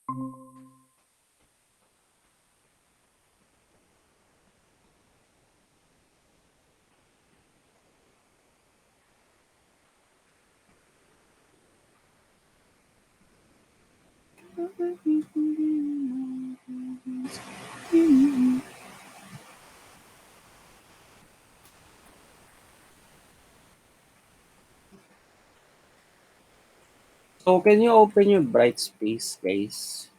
So, can you open your bright space, guys?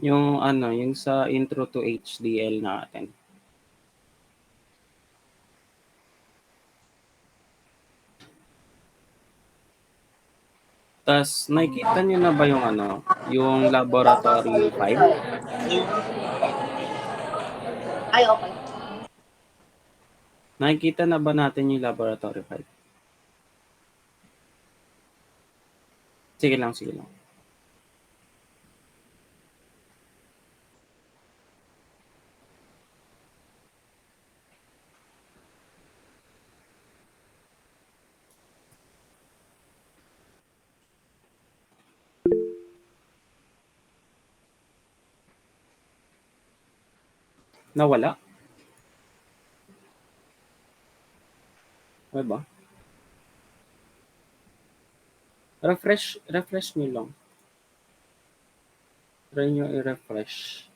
Yung ano, yung sa intro to HDL natin. Tas, nakikita niyo na ba yung ano, yung laboratory 5? Ay, okay. Nakikita na ba natin yung laboratory 5? Sige lang, sige lang. Nawala? Ano ba? Refresh nyo lang. Try nyo i-refresh.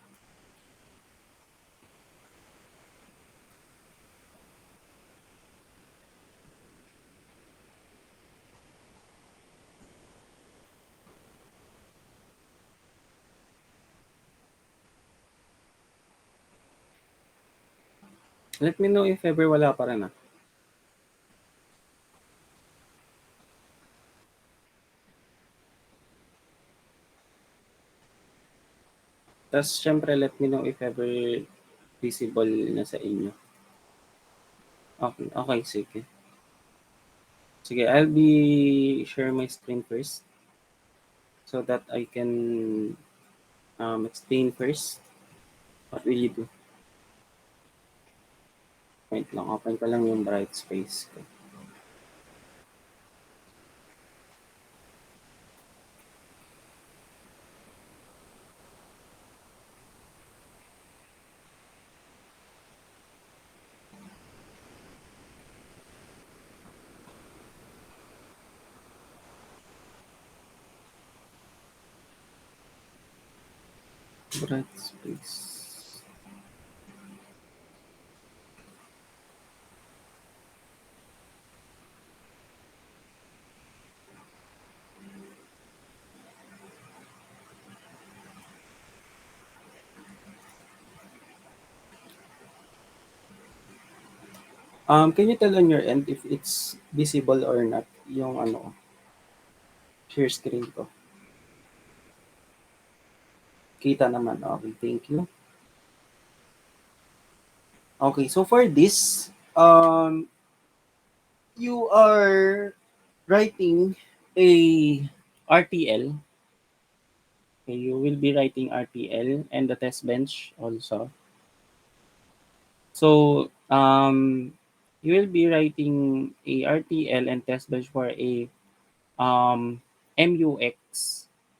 Let me know if ever wala pa rin ah. Tas, syempre, let me know if ever visible na sa inyo. Okay, okay, sige. Sige, I'll be share my screen first so that I can explain first what will you do. Wait lang, open ko lang yung bright space ko. Bright space. Can you tell on your end if it's visible or not yung ano, share screen ko? Kita naman. Okay, thank you. Okay, so for this, you are writing a RTL. Okay, you will be writing RTL and the test bench also. So, you will be writing a RTL and test bench for a MUX.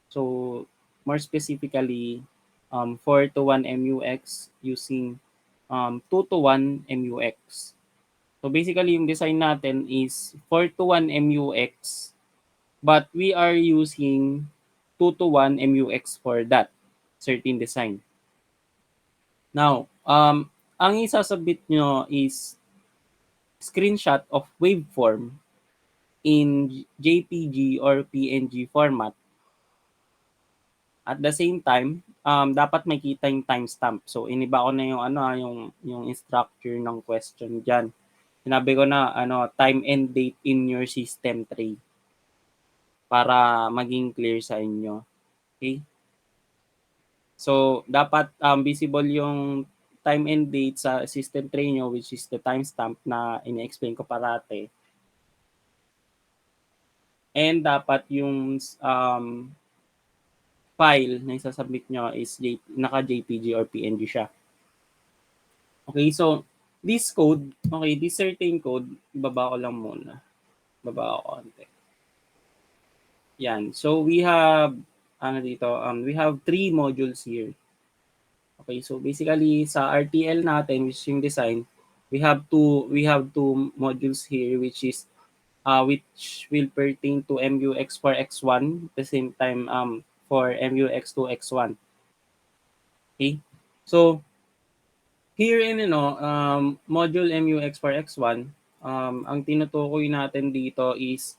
So, more specifically, 4 to 1 MUX using 2 to 1 MUX. So, basically, yung design natin is 4 to 1 MUX, but we are using 2 to 1 MUX for that certain design. Now, ang isasabit nyo is screenshot of waveform in JPG or PNG format. At the same time, dapat makita yung timestamp. So, iniba ko na yung yung structure ng question diyan. Sinabi ko na time and date in your system tray para maging clear sa inyo. Okay? So, dapat visible yung time and date sa system tray nyo, which is the timestamp na ini-explain ko parate. And dapat yung file na isasubmit nyo is naka-JPG or PNG siya. Okay, so this code, this certain code, ibaba ko lang muna. Baba ako konti. Yan. So we have we have 3 modules here. Okay, so basically sa RTL natin, which is yung design, we have two modules here, which will pertain to MUX for X1, at the same time for MUX to X1. Okay? So here in module MUX for X1, ang tinutukoy natin dito is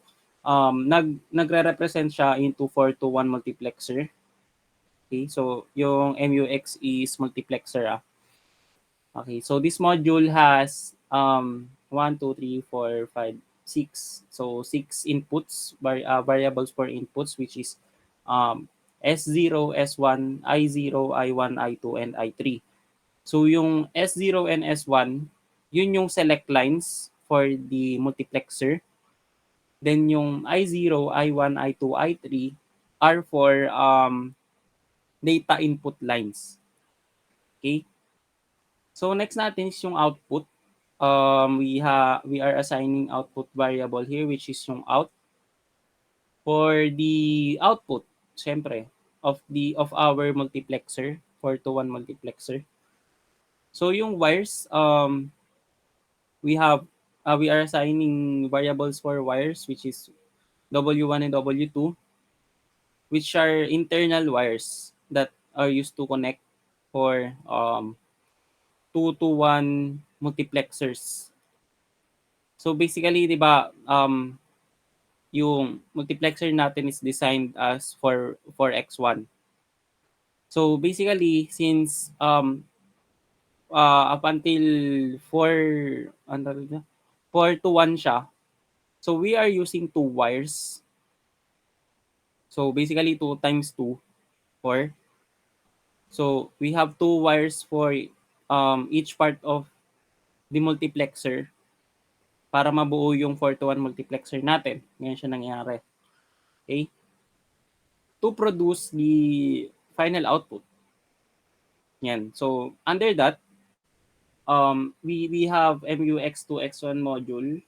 nagre-represent siya into 4 to 1 multiplexer. Okay? So yung MUX is multiplexer. Okay, so this module has 1, 2, 3, 4, 5, 6. So 6 inputs, variables for inputs, which is S0, S1, I0, I1, I2, and I3. So yung S0 and S1, yun yung select lines for the multiplexer. Then yung I0, I1, I2, I3 are for data input lines. Okay? So next natin is yung output. We are assigning output variable here, which is yung out. For the output, syempre, of our multiplexer, 4 to 1 multiplexer. So yung wires, we are assigning variables for wires, which is W1 and W2, which are internal wires that are used to connect for 2 to 1 multiplexers. So basically, 'di ba, yung multiplexer natin is designed as for X1. So basically, since up until 4 ano na, 4 to 1 siya, so we are using 2 wires. So basically 2 times 2, 4. So we have 2 wires for each part of the multiplexer para mabuo yung 4 to 1 multiplexer natin. Ngayon siya nangyayari. Okay? To produce the final output. Yan. So under that, we have MUX to X1 module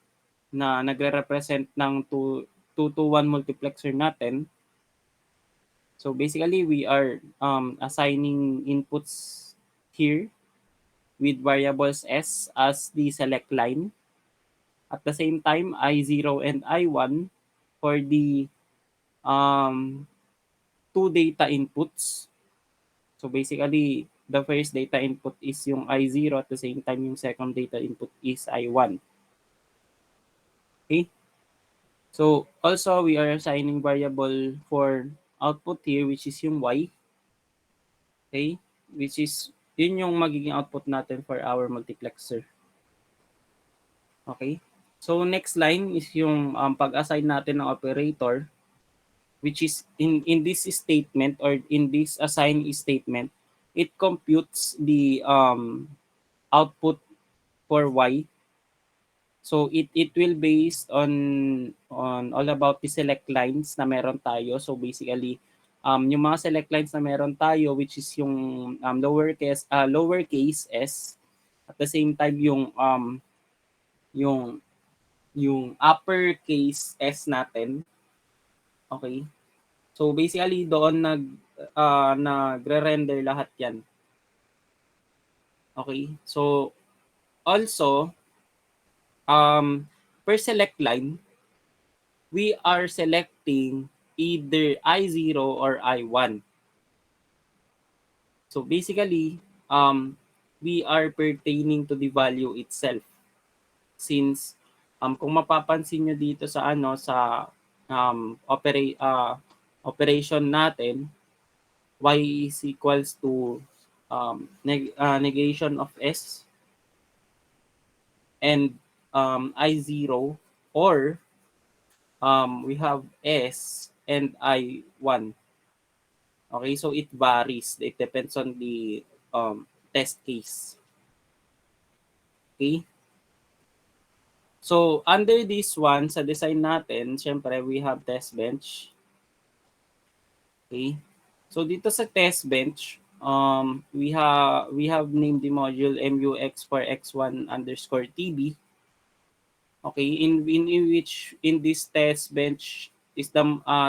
na nagre-represent ng 2 to 1 multiplexer natin. So basically, we are assigning inputs here with variables S as the select line. At the same time, I0 and I1 for the um, 2 data inputs. So basically, the first data input is yung I0, at the same time yung second data input is I1. Okay? So also, we are assigning variable for output here, which is yung Y. Okay? Which is, yun yung magiging output natin for our multiplexer. Okay? So next line is yung pag-assign natin ng operator, which is in this statement or in this assign statement, it computes the output for Y. So it will based on all about the select lines na meron tayo. So basically, yung mga select lines na meron tayo, which is yung lowercase s, at the same time yung yung uppercase s natin. Okay? So basically doon nagre-render lahat 'yan. Okay? So also per select line, we are selecting either I0 or I1. So basically, we are pertaining to the value itself. Since kung mapapansin nyo dito sa operation natin, y is equals to negation of s and I0, or we have s and I1. Okay, so it varies. It depends on the test case. Okay? So, under this one, sa design natin, syempre, we have test bench. Okay? So, dito sa test bench, we have named the module MUX for X1 underscore TB. Okay, in which in this test bench is the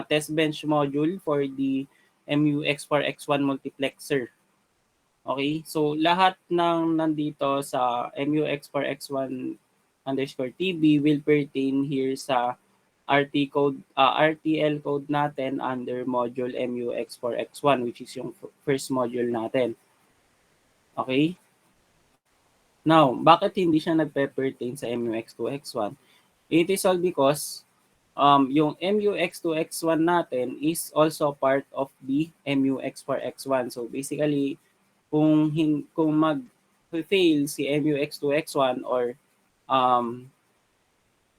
test bench module for the MUX4X1 multiplexer. Okay, so lahat ng nandito sa MUX4X1 underscore TB will pertain here sa RTL code natin under module MUX4X1, which is yung first module natin. Okay? Now, bakit hindi siya nagpe-pertain sa MUX2X1? It is all because yung MUX2X1 natin is also part of the MUX4X1. So basically, kung mag-fail si MUX2X1 or um,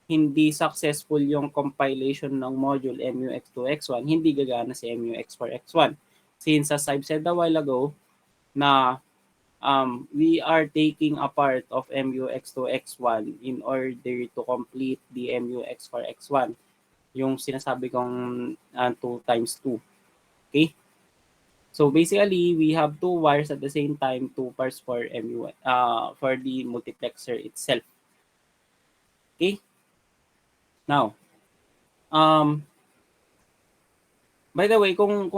hindi successful yung compilation ng module MUX2X1, hindi gagana si MUX4X1. Since as I've said a while ago, na we are taking a part of MUX2X1 in order to complete the MUX4X1. Yung sinasabi kong 2 times 2. Okay? So basically, we have two wires at the same time, two pairs for for the multiplexer itself. Okay? Now, um, by the way, kung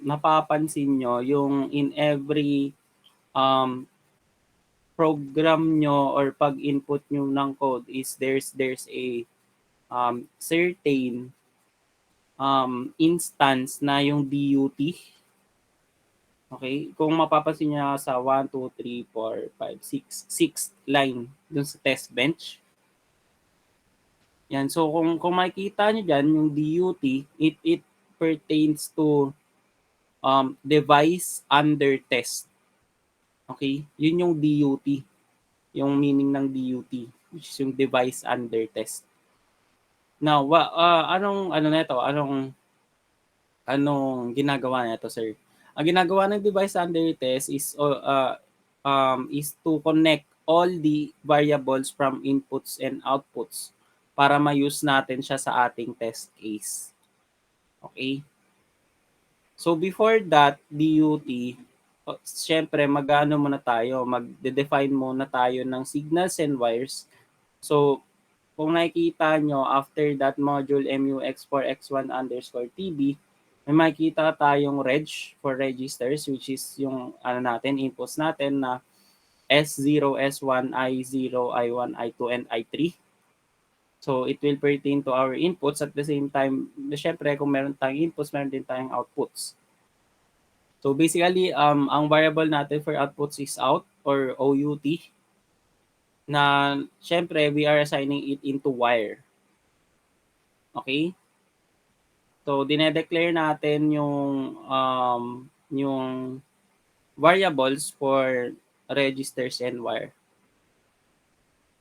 napapansin nyo, yung in every um, program nyo or pag-input nyo ng code is there's a certain instance na yung DUT. Okay? Kung mapapansin niya sa 1, 2, 3, 4, 5, 6 line dun sa test bench. Yan. So kung makikita niyo diyan yung DUT, it pertains to device under test. Okay? Yun yung DUT. Yung meaning ng DUT, which is yung device under test. Now, anong ano nito? Anong ginagawa nito, sir? Ang ginagawa ng device under test is to connect all the variables from inputs and outputs para ma-use natin siya sa ating test case. Okay? So before that, DUT, syempre mag-ano muna tayo, mag-define muna tayo ng signals and wires. So kung nakikita nyo, after that module MUX4X1 underscore TB, may makikita tayong reg for registers, which is yung inputs natin na S0, S1, I0, I1, I2, and I3. So it will pertain to our inputs at the same time. Syempre, kung meron tayong inputs, meron din tayong outputs. So basically, ang variable natin for outputs is out or OUT na syempre we are assigning it into wire. Okay? So dinedeclare natin yung variables for registers and wire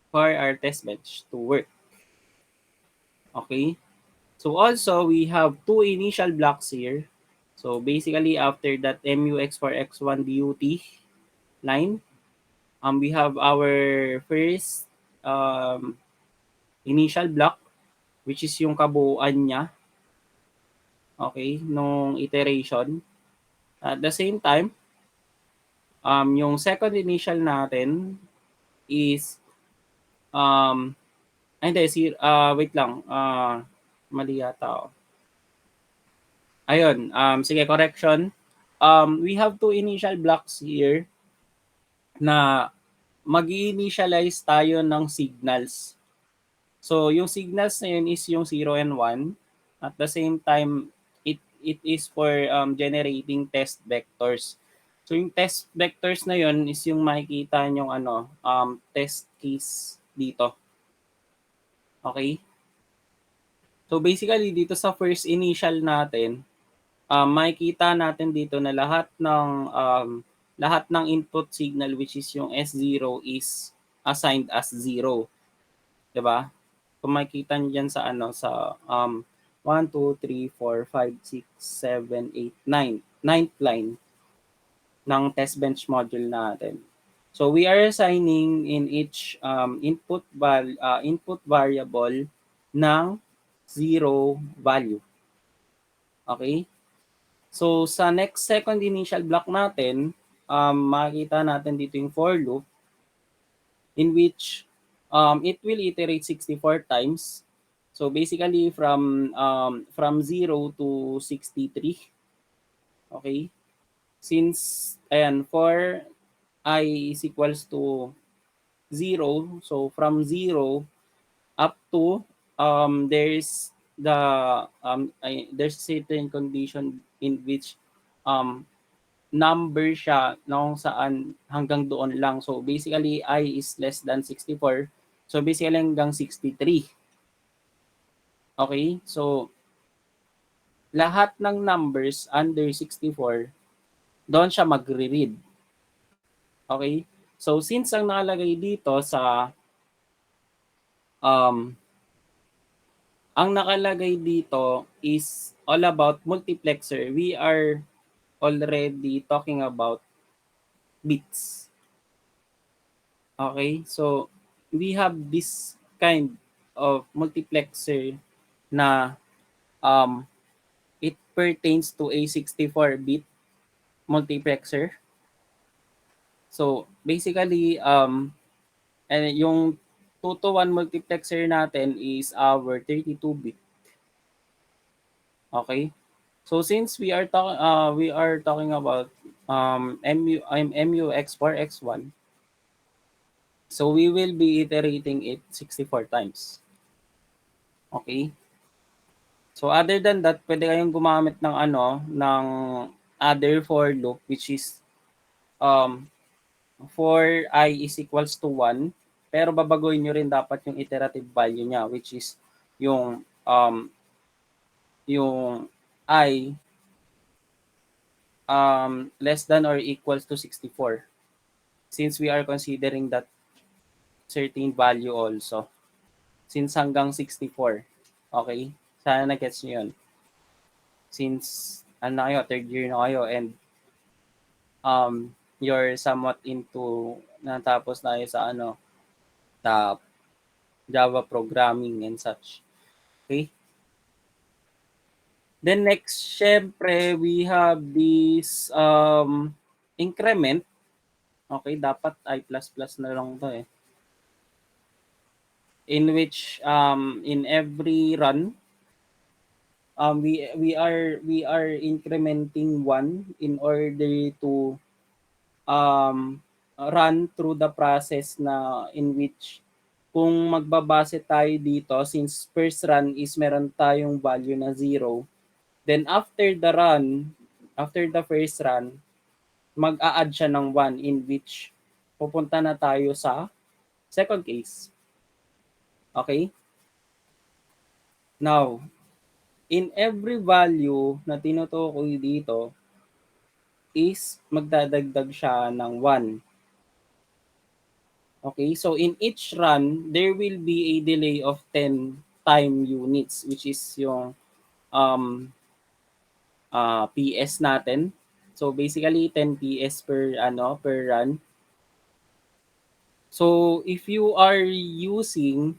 for our test bench to work. Okay? So also we have two initial blocks here. So basically after that MUX4X1 DUT line, we have our first initial block, which is yung kabuuan niya, okay, nung iteration. At the same time, yung second initial natin is wait lang, mali yata ako. Ayun, sige, correction. We have two initial blocks here na mag-initialize tayo ng signals. So, yung signals na yun is yung 0 and 1. At the same time, it is for generating test vectors. So, yung test vectors na yun is yung makikita nyong test case dito. Okay? So, basically, dito sa first initial natin, makikita natin dito na lahat ng input signal, which is yung S0, is assigned as 0. 'Di ba? Kung makikita niyo diyan sa 1, 2, 3, 4, 5, 6, 7, 8, 9. Ninth line ng test bench module natin. So we are assigning in each input variable ng 0 value. Okay? So sa second initial block natin, makikita natin dito yung for loop in which it will iterate 64 times. So basically from 0 to 63. Okay? Since ayan for I is equals to 0, so from 0 up to there's there's certain condition in which um number siya na kung saan hanggang doon lang. So basically I is less than 64. So basically hanggang 63. Okay? So lahat ng numbers under 64 doon siya magre-read. Okay? So since ang nakalagay dito sa um ang nakalagay dito is all about multiplexer. We are already talking about bits. Okay? So we have this kind of multiplexer na um it pertains to a 64-bit multiplexer. So basically and yung 2 to 1 multiplexer natin is our 32-bit. Okay? So since we are talking about MUX for X1, so we will be iterating it 64 times. Okay? So other than that, pwede kayong gumamit ng ng other for loop which is um for I is equals to 1, pero babaguhin nyo rin dapat yung iterative value niya which is yung yung I less than or equals to 64 since we are considering that certain value also since hanggang 64. Okay? Sana na-gets nyo yun. Since ano na kayo, third year na kayo and you're somewhat into natapos na kayo sa sa Java programming and such. Okay? Then next, syempre, we have this increment. Okay, dapat I++ na lang to eh. In which in every run we are incrementing 1 in order to run through the process na in which kung magbabase tayo dito since first run is meron tayong value na 0, then after the first run mag-a-add siya ng 1 in which pupunta na tayo sa second case. Okay? Now, in every value na tinutukoy dito is magdadagdag siya ng 1. Okay, so in each run, there will be a delay of 10 time units which is yung PS natin. So basically 10 PS per run. So if you are using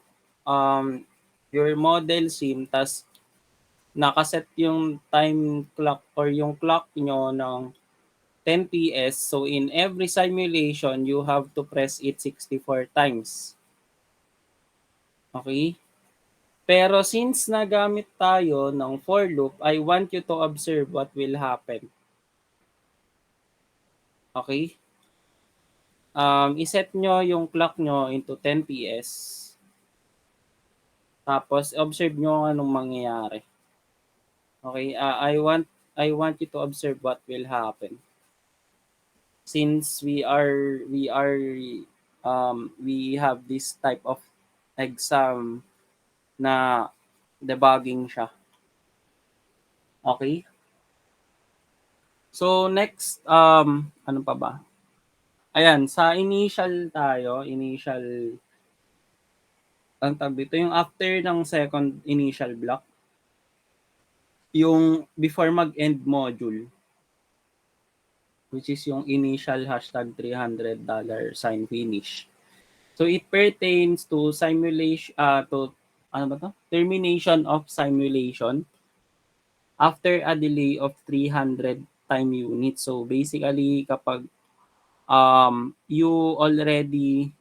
your model sim tas nakaset yung time clock or yung clock nyo ng 10 PS. So in every simulation, you have to press it 64 times. Okay? Pero since nagamit tayo ng for loop, I want you to observe what will happen. Okay? Iset nyo yung clock nyo into 10 PS. Tapos observe nyo anong mangyayari. Okay? I want you to observe what will happen. Since we have this type of exam na debugging siya. Okay? So next ano pa ba? Ayan, sa initial ang tawag dito, yung after ng second initial block, yung before mag-end module, which is yung initial #300 sign finish. So it pertains to simulation to ano ba to? Termination of simulation after a delay of 300 time units. So basically kapag you already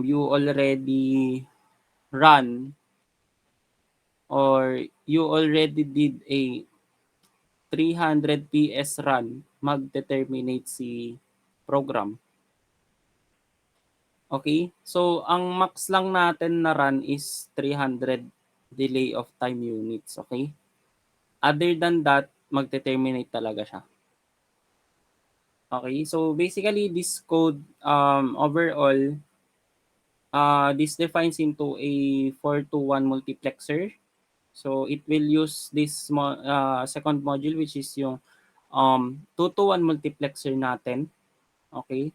you already run or you already did a 300 PS run, mag-determinate si program. Okay? So, ang max lang natin na run is 300 delay of time units. Okay? Other than that, mag-terminate talaga siya. Okay? So, basically, this code, overall, this defines into a 4 to 1 multiplexer. So, it will use this second module, which is yung 2 to 1 multiplexer natin. Okay?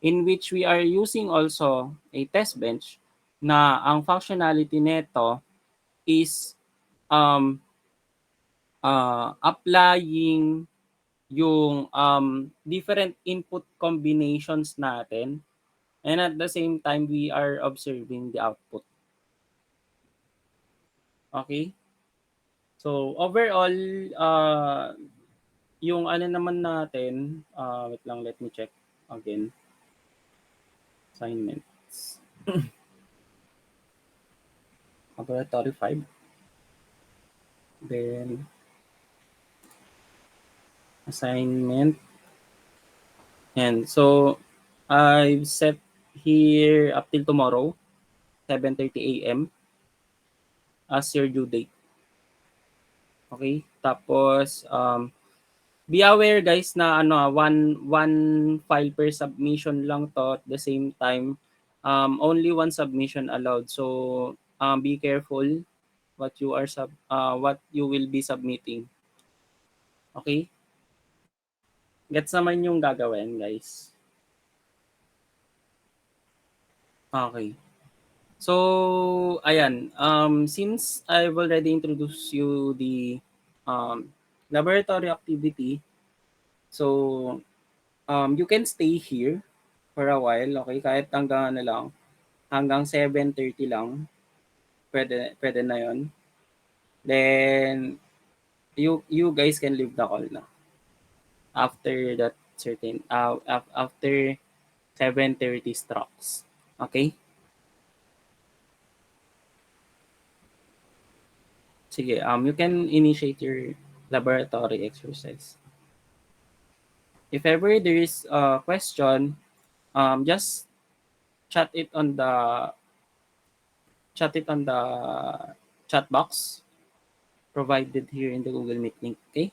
In which we are using also a test bench na ang functionality nito is um, applying yung different input combinations natin, and at the same time we are observing the output. Okay? So overall, yung ano naman natin, wait lang, let me check again. Assignments. Laboratory 5. Then assignment. And so I've set here up till tomorrow, 7:30 a.m. as your due date. Okay? Tapos be aware guys na one file per submission lang to, at the same time only one submission allowed. So be careful what you will be submitting. Okay? Gets naman yung gagawin, guys. Okay. So, ayan. Since I've already introduced you the laboratory activity, so you can stay here for a while, okay? Kahit hanggang ano lang, hanggang 7:30 lang. Pwede na yon. Then, you guys can leave the call na. After that after 7:30 strokes. Okay? Sige, you can initiate your laboratory exercise. If ever there is a question, just chat it on the chat it on the chat box provided here in the Google Meet link. Okay?